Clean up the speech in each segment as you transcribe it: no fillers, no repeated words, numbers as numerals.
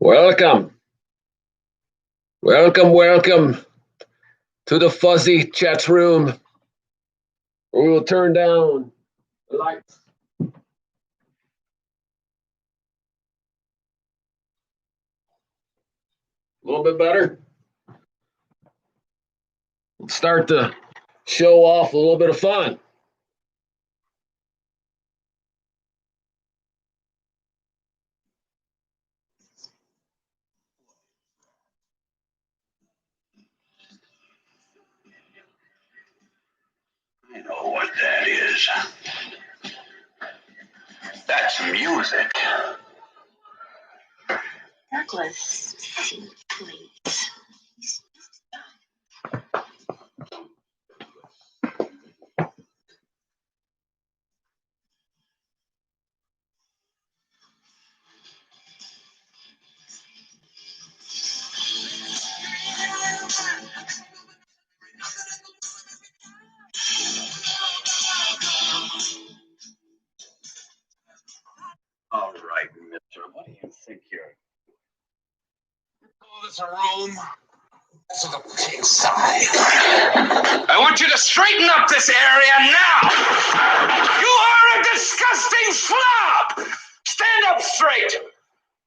Welcome, welcome to the fuzzy chat room where we will turn down the lights. A little bit better. Let's start to show off a little bit of fun. I know what that is. That's music. Douglas, please. All right, mister. What do you think you're? Oh, this a room. This is a pig side. I want you to straighten up this area now. You are a disgusting slob. Stand up straight.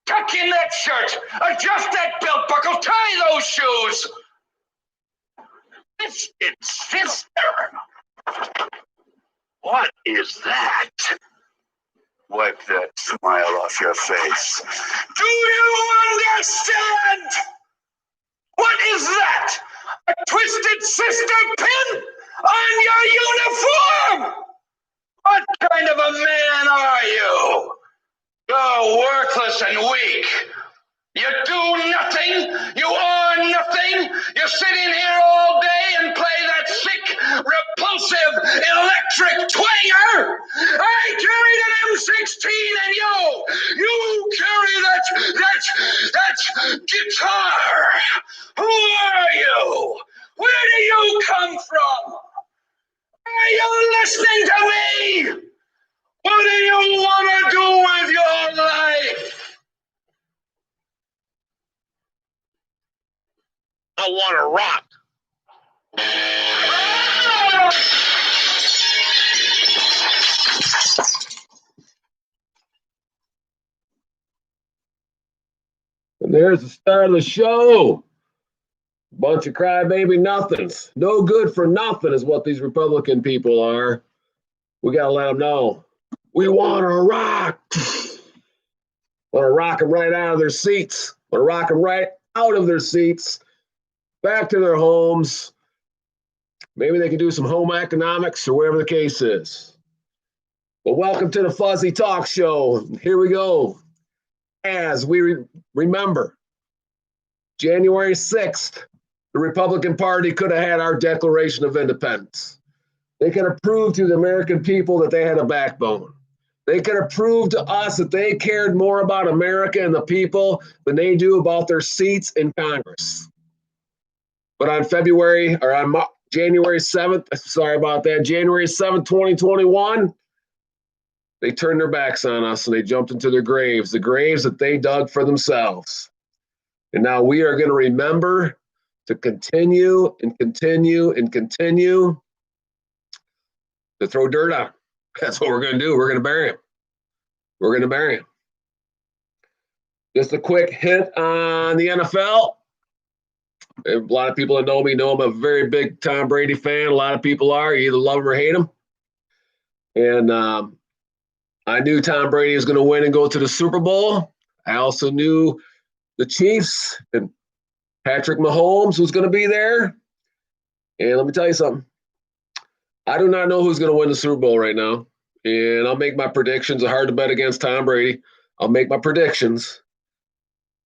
Tuck in that shirt. Adjust that belt buckle. Tie those shoes. Twisted sister. What is that? Wipe that smile off your face. Do you understand? What is that? A twisted sister pin on your uniform? What kind of a man are you? You're worthless and weak. You do nothing. You are nothing. You sit in here all day and play that sick, repulsive, electric twanger. I carried an M16 and you carry that guitar. Who are you? Where do you come from? Are you listening to me? What do you want to do with your life? I want to rock. And there's the start of the show. Bunch of crybaby nothings. No good for nothing is what these Republican people are. We got to let them know. We want to rock. Want to rock them right out of their seats. Want to rock them right out of their seats. Back to their homes. Maybe they can do some home economics or whatever the case is. But welcome to the Fuzzy Talk Show. Here we go. As we remember, January 6th, the Republican Party could have had our Declaration of Independence. They could have proved to the American people that they had a backbone. They could have proved to us that they cared more about America and the people than they do about their seats in Congress. But on January 7th, sorry about that, January 7th, 2021, they turned their backs on us and they jumped into their graves, the graves that they dug for themselves. And now we are going to remember to continue and continue and continue to throw dirt on. That's what we're going to do. We're going to bury him. We're going to bury him. Just a quick hint on the NFL. A lot of people that know me know I'm a very big Tom Brady fan. A lot of people are. You either love him or hate him. And I knew Tom Brady was going to win and go to the Super Bowl. I also knew the Chiefs and Patrick Mahomes was going to be there. And let me tell you something. I do not know who's going to win the Super Bowl right now. And I'll make my predictions. It's hard to bet against Tom Brady. I'll make my predictions.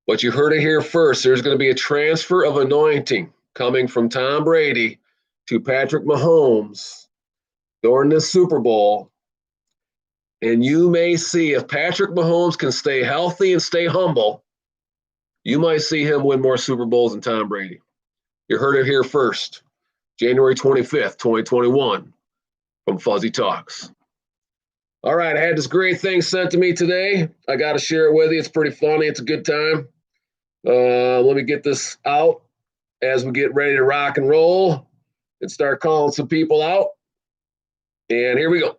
But you heard it here first. There's going to be a transfer of anointing coming from Tom Brady to Patrick Mahomes during this Super Bowl. And you may see if Patrick Mahomes can stay healthy and stay humble, you might see him win more Super Bowls than Tom Brady. You heard it here first. January 25th, 2021 from Fuzzy Talks. All right, I had this great thing sent to me today. I got to share it with you. It's pretty funny. It's a good time. Let me get this out as we get ready to rock and roll and start calling some people out. And here we go.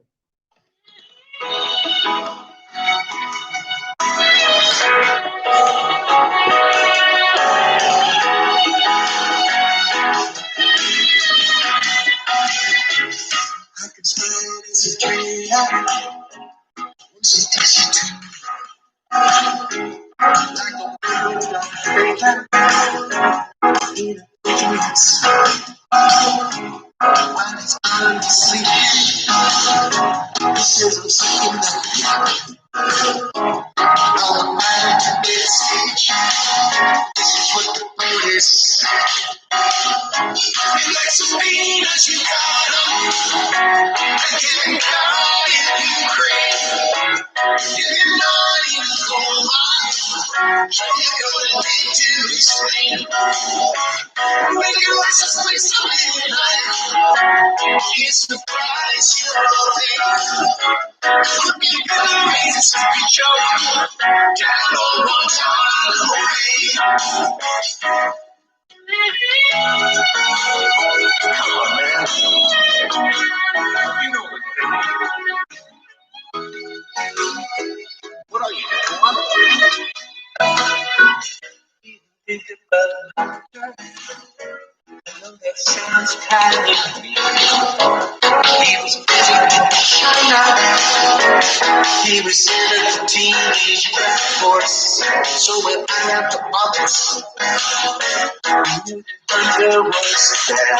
He was in a teenage force, so when I left the office, there was that.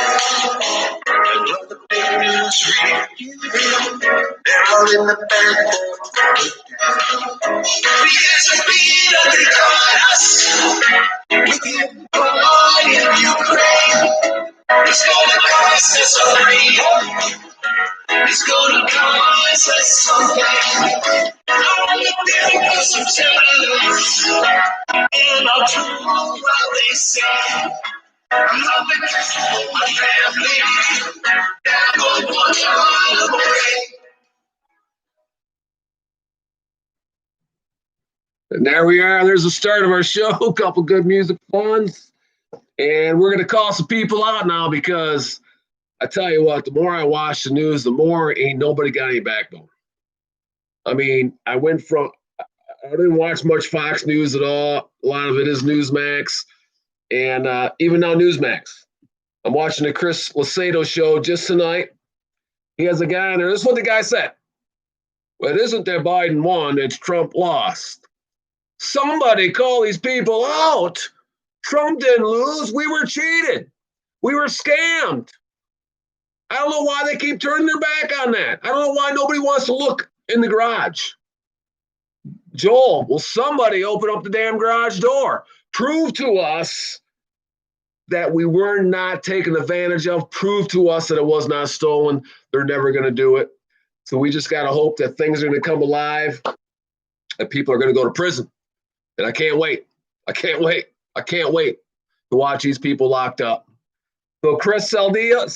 I love the big news read. They're all in the band. Because of being that they got us. With the war in Ukraine, it's gonna cost us a real. It's gonna cost us something. I look there for some semblance, and I'll do what they say. I'm not the best for my family. That goes one time away. And there we are. There's the start of our show. A couple good music ones. And we're going to call some people out now because I tell you what, the more I watch the news, the more ain't nobody got any backbone. I mean, I didn't watch much Fox News at all. A lot of it is Newsmax. And even now Newsmax. I'm watching the Chris Lasato show just tonight. He has a guy in there. This is what the guy said. Well, it isn't that Biden won, it's Trump lost. Somebody call these people out. Trump didn't lose. We were cheated. We were scammed. I don't know why they keep turning their back on that. I don't know why nobody wants to look in the garage. Joel, will somebody open up the damn garage door? Prove to us that we were not taken advantage of. Prove to us that it was not stolen. They're never going to do it. So we just got to hope that things are going to come alive, that people are going to go to prison. And I can't wait. I can't wait to watch these people locked up. So Chris Salcedo,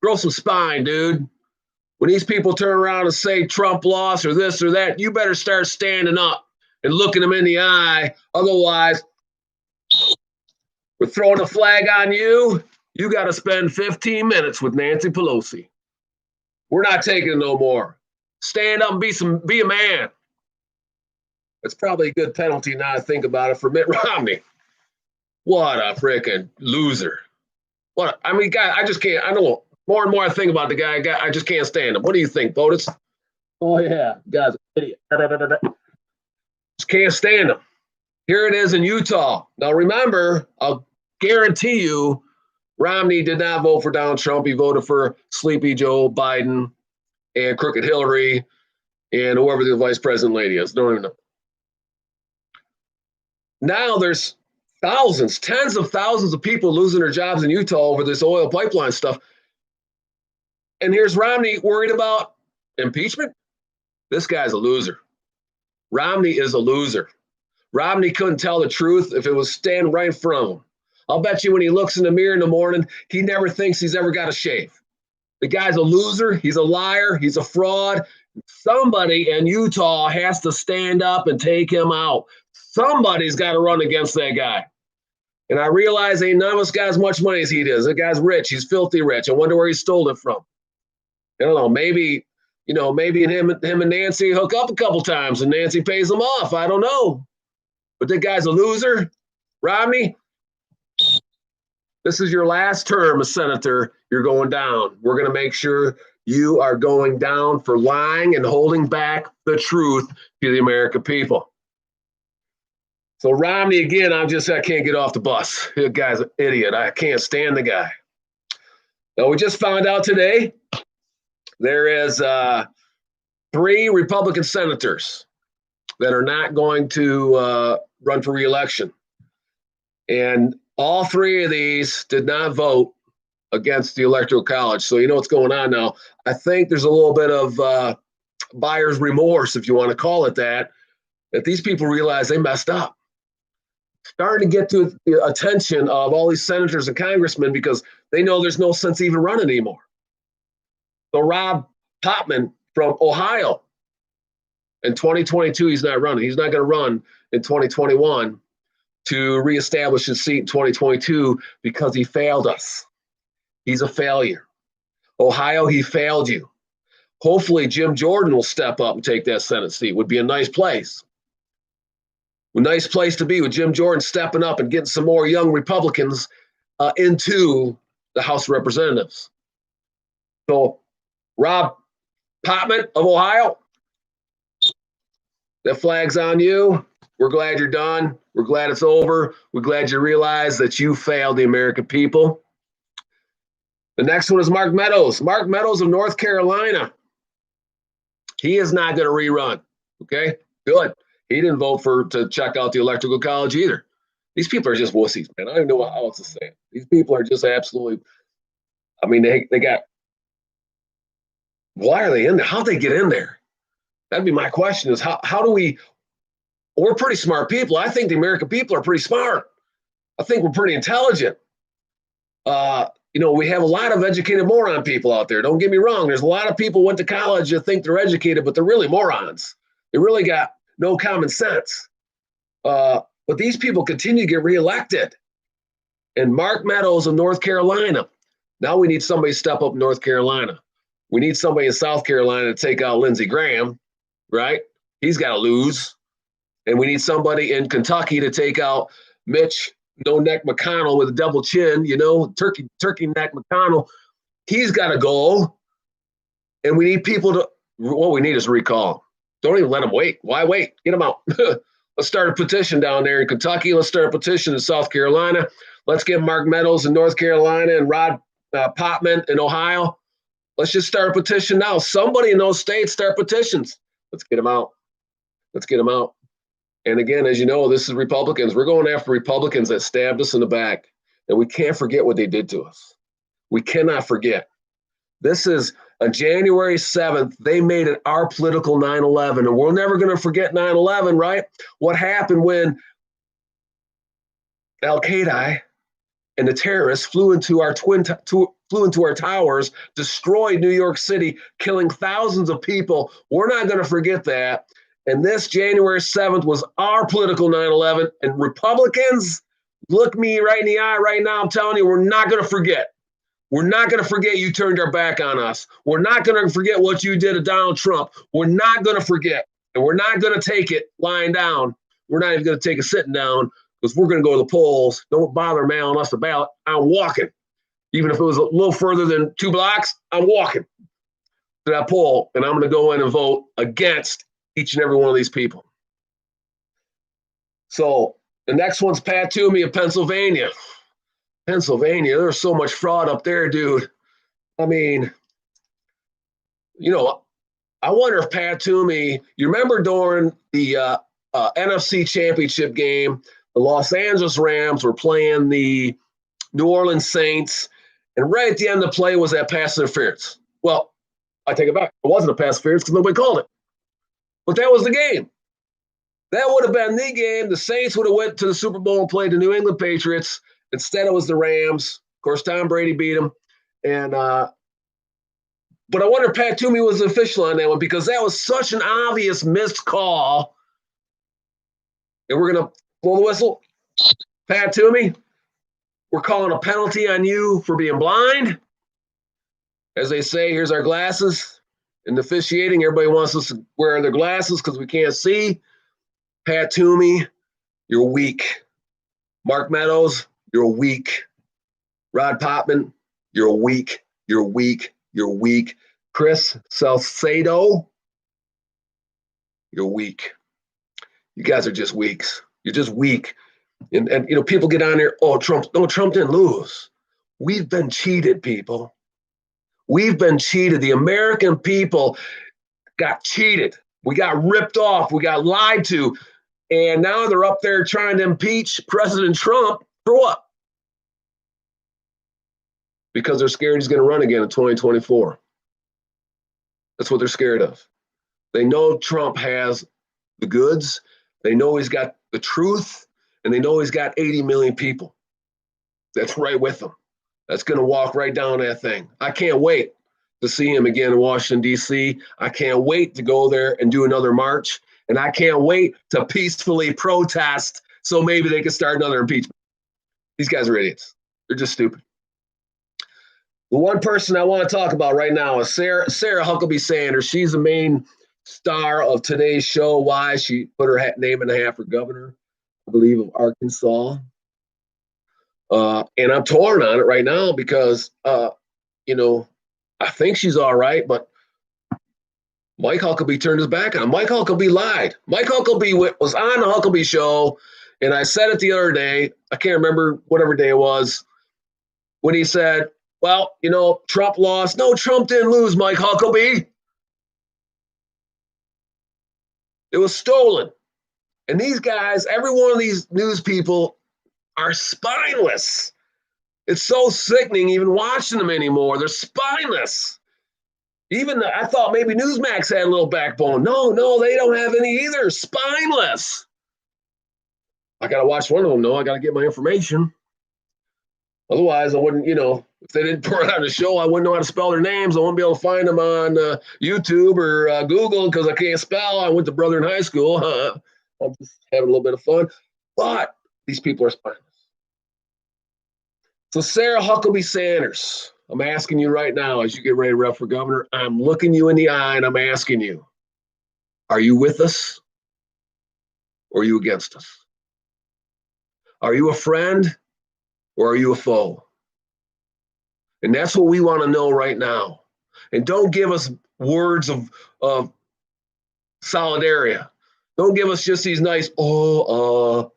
grow some spine, dude. When these people turn around and say Trump lost or this or that, you better start standing up and looking them in the eye. Otherwise, we're throwing a flag on you. You got to spend 15 minutes with Nancy Pelosi. We're not taking it no more. Stand up and be a man. It's probably a good penalty now I think about it for Mitt Romney. What a freaking loser. Guy, I just can't. I know more and more I think about the guy, I just can't stand him. What do you think, Botus? Oh, yeah. Guy's an idiot. Just can't stand him. Here it is in Utah. Now, remember, I'll guarantee you Romney did not vote for Donald Trump. He voted for Sleepy Joe Biden and Crooked Hillary and whoever the vice president lady is. Don't even know. Now there's thousands, tens of thousands of people losing their jobs in Utah over this oil pipeline stuff. And here's Romney worried about impeachment. This guy's a loser. Romney is a loser. Romney couldn't tell the truth if it was standing right in front of him. I'll bet you when he looks in the mirror in the morning, he never thinks he's ever got a shave. The guy's a loser. He's a liar. He's a fraud. Somebody in Utah has to stand up and take him out. Somebody's got to run against that guy. And I realize ain't none of us got as much money as he does. That guy's rich. He's filthy rich. I wonder where he stole it from. I don't know. Maybe him and Nancy hook up a couple times and Nancy pays him off. I don't know. But that guy's a loser. Romney, this is your last term as senator. You're going down. We're going to make sure you are going down for lying and holding back the truth to the American people. So Romney, again, I can't get off the bus. The guy's an idiot. I can't stand the guy. Now, we just found out today there is 3 Republican senators that are not going to run for re-election. And all 3 of these did not vote against the Electoral College. So you know what's going on now. I think there's a little bit of buyer's remorse, if you want to call it that these people realize they messed up. Starting to get to the attention of all these senators and congressmen because they know there's no sense even running anymore. So Rob Popman from Ohio, in 2022, he's not running. He's not going to run in 2021 to reestablish his seat in 2022 because he failed us. He's a failure. Ohio, he failed you. Hopefully, Jim Jordan will step up and take that Senate seat. Would be a nice place. A nice place to be with Jim Jordan stepping up and getting some more young Republicans into the House of Representatives. So, Rob Popman of Ohio, that flag's on you. We're glad you're done. We're glad it's over. We're glad you realize that you failed the American people. The next one is Mark Meadows. Mark Meadows of North Carolina. He is not going to rerun. Okay, good. He didn't vote to check out the Electoral College either. These people are just wussies, man. I don't even know how else to say it. These people are just absolutely, I mean, they got, why are they in there? How'd they get in there? That'd be my question is how do we're pretty smart people. I think the American people are pretty smart. I think we're pretty intelligent. We have a lot of educated moron people out there. Don't get me wrong. There's a lot of people who went to college that think they're educated, but they're really morons. They really got no common sense. But these people continue to get reelected. And Mark Meadows of North Carolina. Now we need somebody to step up in North Carolina. We need somebody in South Carolina to take out Lindsey Graham, right? He's got to lose. And we need somebody in Kentucky to take out Mitch No Neck McConnell with a double chin, turkey neck McConnell. He's got to go. And we need people to, what we need is recall. Don't even let them wait. Why wait? Get them out. Let's start a petition down there in Kentucky. Let's start a petition in South Carolina. Let's get Mark Meadows in North Carolina and Rod Popman in Ohio. Let's just start a petition now. Somebody in those states start petitions. Let's get them out. Let's get them out. And again, as you know, this is Republicans. We're going after Republicans that stabbed us in the back. And we can't forget what they did to us. We cannot forget. This is on January 7th. They made it our political 9/11. And we're never going to forget 9/11, right? What happened when Al-Qaeda and the terrorists flew into our towers, destroyed New York City, killing thousands of people. We're not going to forget that. And this January 7th was our political 9/11. And Republicans, look me right in the eye right now. I'm telling you, we're not going to forget. We're not going to forget you turned your back on us. We're not going to forget what you did to Donald Trump. We're not going to forget. And we're not going to take it lying down. We're not even going to take it sitting down because we're going to go to the polls. Don't bother mailing us a ballot. I'm walking. Even if it was a little further than 2 blocks, I'm walking to that poll. And I'm going to go in and vote against each and every one of these people. So the next one's Pat Toomey of Pennsylvania. Pennsylvania, there's so much fraud up there, dude. I mean, I wonder if Pat Toomey, you remember during the NFC Championship game, the Los Angeles Rams were playing the New Orleans Saints, and right at the end of the play was that pass interference. Well, I take it back. It wasn't a pass interference because nobody called it. But that was the game. That would have been the game. The Saints would have went to the Super Bowl and played the New England Patriots. Instead, it was the Rams. Of course, Tom Brady beat them. And But I wonder if Pat Toomey was the official on that one because that was such an obvious missed call. And we're going to blow the whistle. Pat Toomey, we're calling a penalty on you for being blind. As they say, here's our glasses. In the officiating, everybody wants us to wear their glasses because we can't see. Pat Toomey, you're weak. Mark Meadows, you're weak. Rod Popman, you're weak. You're weak. You're weak. Chris Salcedo, you're weak. You guys are just weaks. You're just weak. And you know, people get on there, oh, Trump didn't lose. We've been cheated, people. We've been cheated. The American people got cheated. We got ripped off. We got lied to. And now they're up there trying to impeach President Trump for what? Because they're scared he's going to run again in 2024. That's what they're scared of. They know Trump has the goods. They know he's got the truth. And they know he's got 80 million people that's right with him. That's going to walk right down that thing. I can't wait to see him again in Washington, D.C. I can't wait to go there and do another march. And I can't wait to peacefully protest so maybe they can start another impeachment. These guys are idiots. They're just stupid. The one person I want to talk about right now is Sarah Huckelbee Sanders. She's the main star of today's show. Why? She put her name in the hat for governor, I believe, of Arkansas. And I'm torn on it right now because, you know, I think she's all right, but Mike Huckelbee turned his back on him. Mike Huckelbee lied. Mike Huckelbee was on the Huckelbee show, and I said it the other day. I can't remember whatever day it was, when he said, well, you know, Trump lost. No, Trump didn't lose, Mike Huckelbee. It was stolen. And these guys, every one of these news people are spineless. It's so sickening even watching them anymore. They're spineless. Even I thought maybe Newsmax had a little backbone. No, they don't have any either. Spineless. I got to watch one of them, though. I got to get my information. Otherwise, I wouldn't, you know, if they didn't put it on the show, I wouldn't know how to spell their names. I wouldn't be able to find them on YouTube or Google because I can't spell. I went to Brother in high school. I'm just having a little bit of fun. But these people are spineless. So Sarah Huckelbee Sanders, I'm asking you right now as you get ready to run for governor, I'm looking you in the eye and I'm asking you, are you with us or are you against us? Are you a friend or are you a foe? And that's what we want to know right now. And don't give us words of solidarity. Don't give us just these nice, well,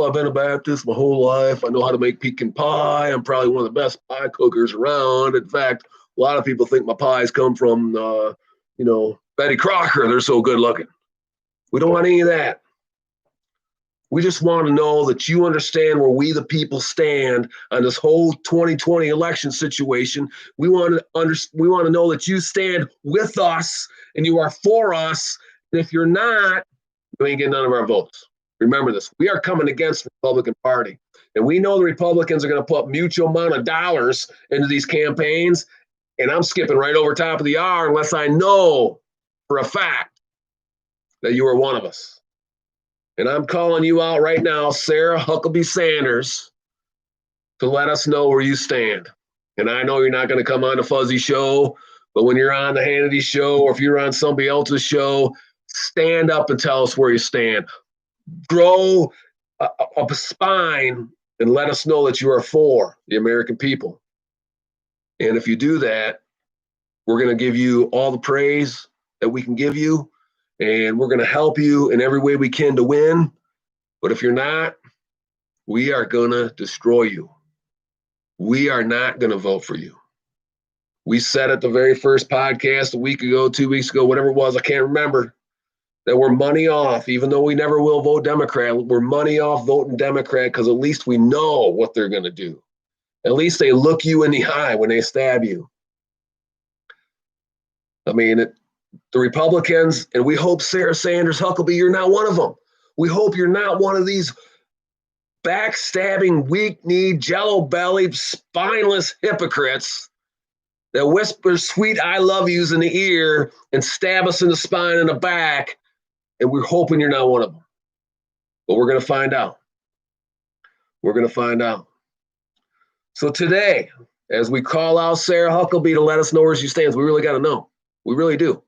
I've been a Baptist my whole life. I know how to make pecan pie. I'm probably one of the best pie cookers around. In fact, a lot of people think my pies come from, Betty Crocker. They're so good looking. We don't want any of that. We just want to know that you understand where we, the people, stand on this whole 2020 election situation. We want to know that you stand with us and you are for us. And if you're not, you ain't getting none of our votes. Remember this. We are coming against the Republican Party. And we know the Republicans are going to put mutual amount of dollars into these campaigns. And I'm skipping right over top of the R unless I know for a fact that you are one of us. And I'm calling you out right now, Sarah Huckelbee Sanders, to let us know where you stand. And I know you're not going to come on the Fuzzy Show, but when you're on the Hannity Show or if you're on somebody else's show, stand up and tell us where you stand. Grow a spine and let us know that you are for the American people. And if you do that, we're going to give you all the praise that we can give you. And we're going to help you in every way we can to win. But if you're not, we are going to destroy you. We are not going to vote for you. We said at the very first podcast a week ago, 2 weeks ago, whatever it was, I can't remember, that we're money off, even though we never will vote Democrat. We're money off voting Democrat because at least we know what they're going to do. At least they look you in the eye when they stab you. I mean, the Republicans, and we hope Sarah Sanders Huckelbee, you're not one of them. We hope you're not one of these backstabbing, weak-kneed, jello-bellied, spineless hypocrites that whisper sweet I love yous in the ear and stab us in the spine and the back, and we're hoping you're not one of them. But we're going to find out. We're going to find out. So today, as we call out Sarah Huckelbee to let us know where she stands, we really got to know. We really do.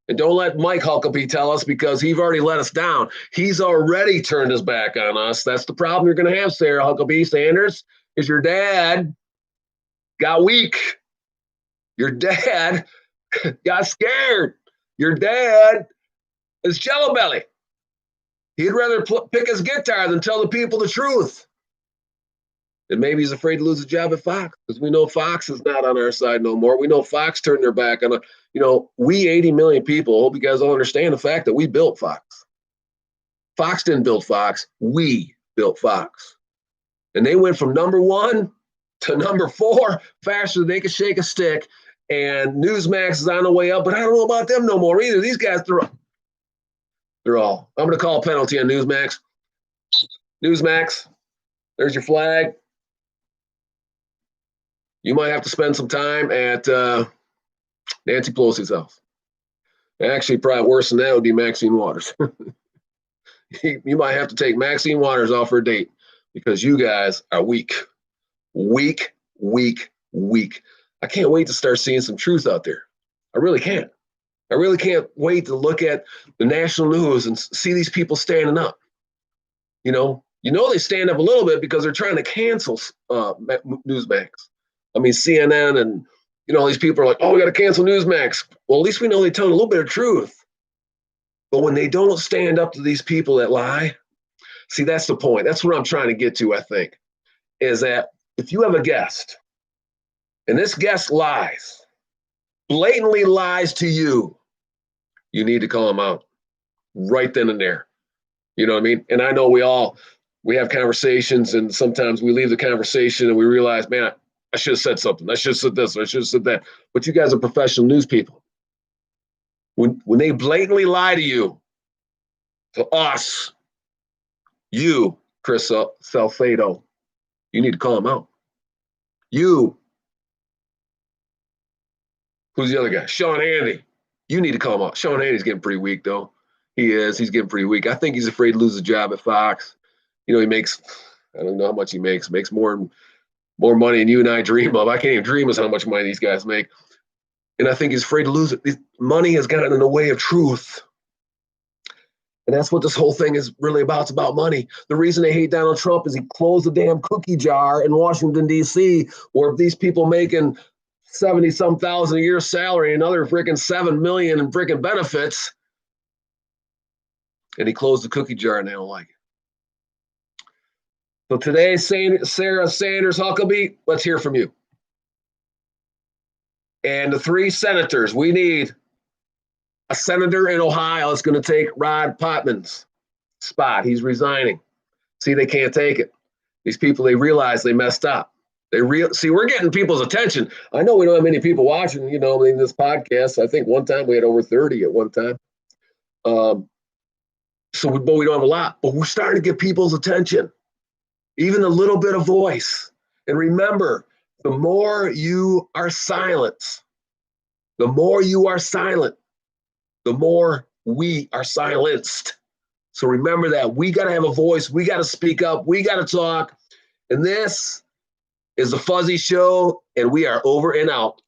And don't let Mike Huckelbee tell us, because he's already let us down. He's already turned his back on us. That's the problem you're going to have, Sarah Huckelbee Sanders, is your dad got weak. Your dad got scared. Your dad is jello belly. He'd rather pick his guitar than tell the people the truth. And maybe he's afraid to lose his job at Fox, because we know Fox is not on our side no more. We know Fox turned their back on us. You know, we 80 million people, hope you guys all understand the fact that we built Fox. Fox didn't build Fox. We built Fox. And they went from number 1 to number 4 faster than they could shake a stick. And Newsmax is on the way up, but I don't know about them no more either. These guys, they're all. I'm going to call a penalty on Newsmax. Newsmax, there's your flag. You might have to spend some time at Nancy Pelosi's house. Actually, probably worse than that would be Maxine Waters. You might have to take Maxine Waters off her date, because you guys are weak. Weak, weak, weak. I can't wait to start seeing some truth out there. I really can't. I really can't wait to look at the national news and see these people standing up. You know they stand up a little bit because they're trying to cancel Newsmax. I mean, CNN and, all these people are like, oh, we got to cancel Newsmax. Well, at least we know they tell a little bit of truth. But when they don't stand up to these people that lie, see, that's the point. That's what I'm trying to get to, I think, is that if you have a guest and this guest lies, blatantly lies to you, you need to call them out right then and there. You know what I mean? And I know we have conversations, and sometimes we leave the conversation and we realize, man, I should have said something. I should have said this. I should have said that. But you guys are professional news people. When they blatantly lie to you, to us, you, Chris Salcedo, you need to call them out. You, who's the other guy? Sean Hannity. You need to call him out. Sean Hannity's getting pretty weak, though. He is. He's getting pretty weak. I think he's afraid to lose his job at Fox. He makes, I don't know how much he makes more money than you and I dream of. I can't even dream of how much money these guys make. And I think he's afraid to lose it. Money has gotten in the way of truth. And that's what this whole thing is really about. It's about money. The reason they hate Donald Trump is he closed the damn cookie jar in Washington, D.C., where these people making 70-some thousand a year salary, another freaking 7 million in freaking benefits. And he closed the cookie jar and they don't like it. So today, Sarah Sanders Huckelbee, let's hear from you. And the 3 senators, we need a senator in Ohio that's going to take Rod Potman's spot. He's resigning. See, they can't take it. These people, they realize they messed up. See, we're getting people's attention. I know we don't have many people watching, in this podcast. I think one time we had over 30 at one time. But we don't have a lot. But we're starting to get people's attention. Even a little bit of voice. And remember, the more you are silent, the more we are silenced. So remember that. We got to have a voice. We got to speak up. We got to talk. And this is the Fuzzy Show, and we are over and out.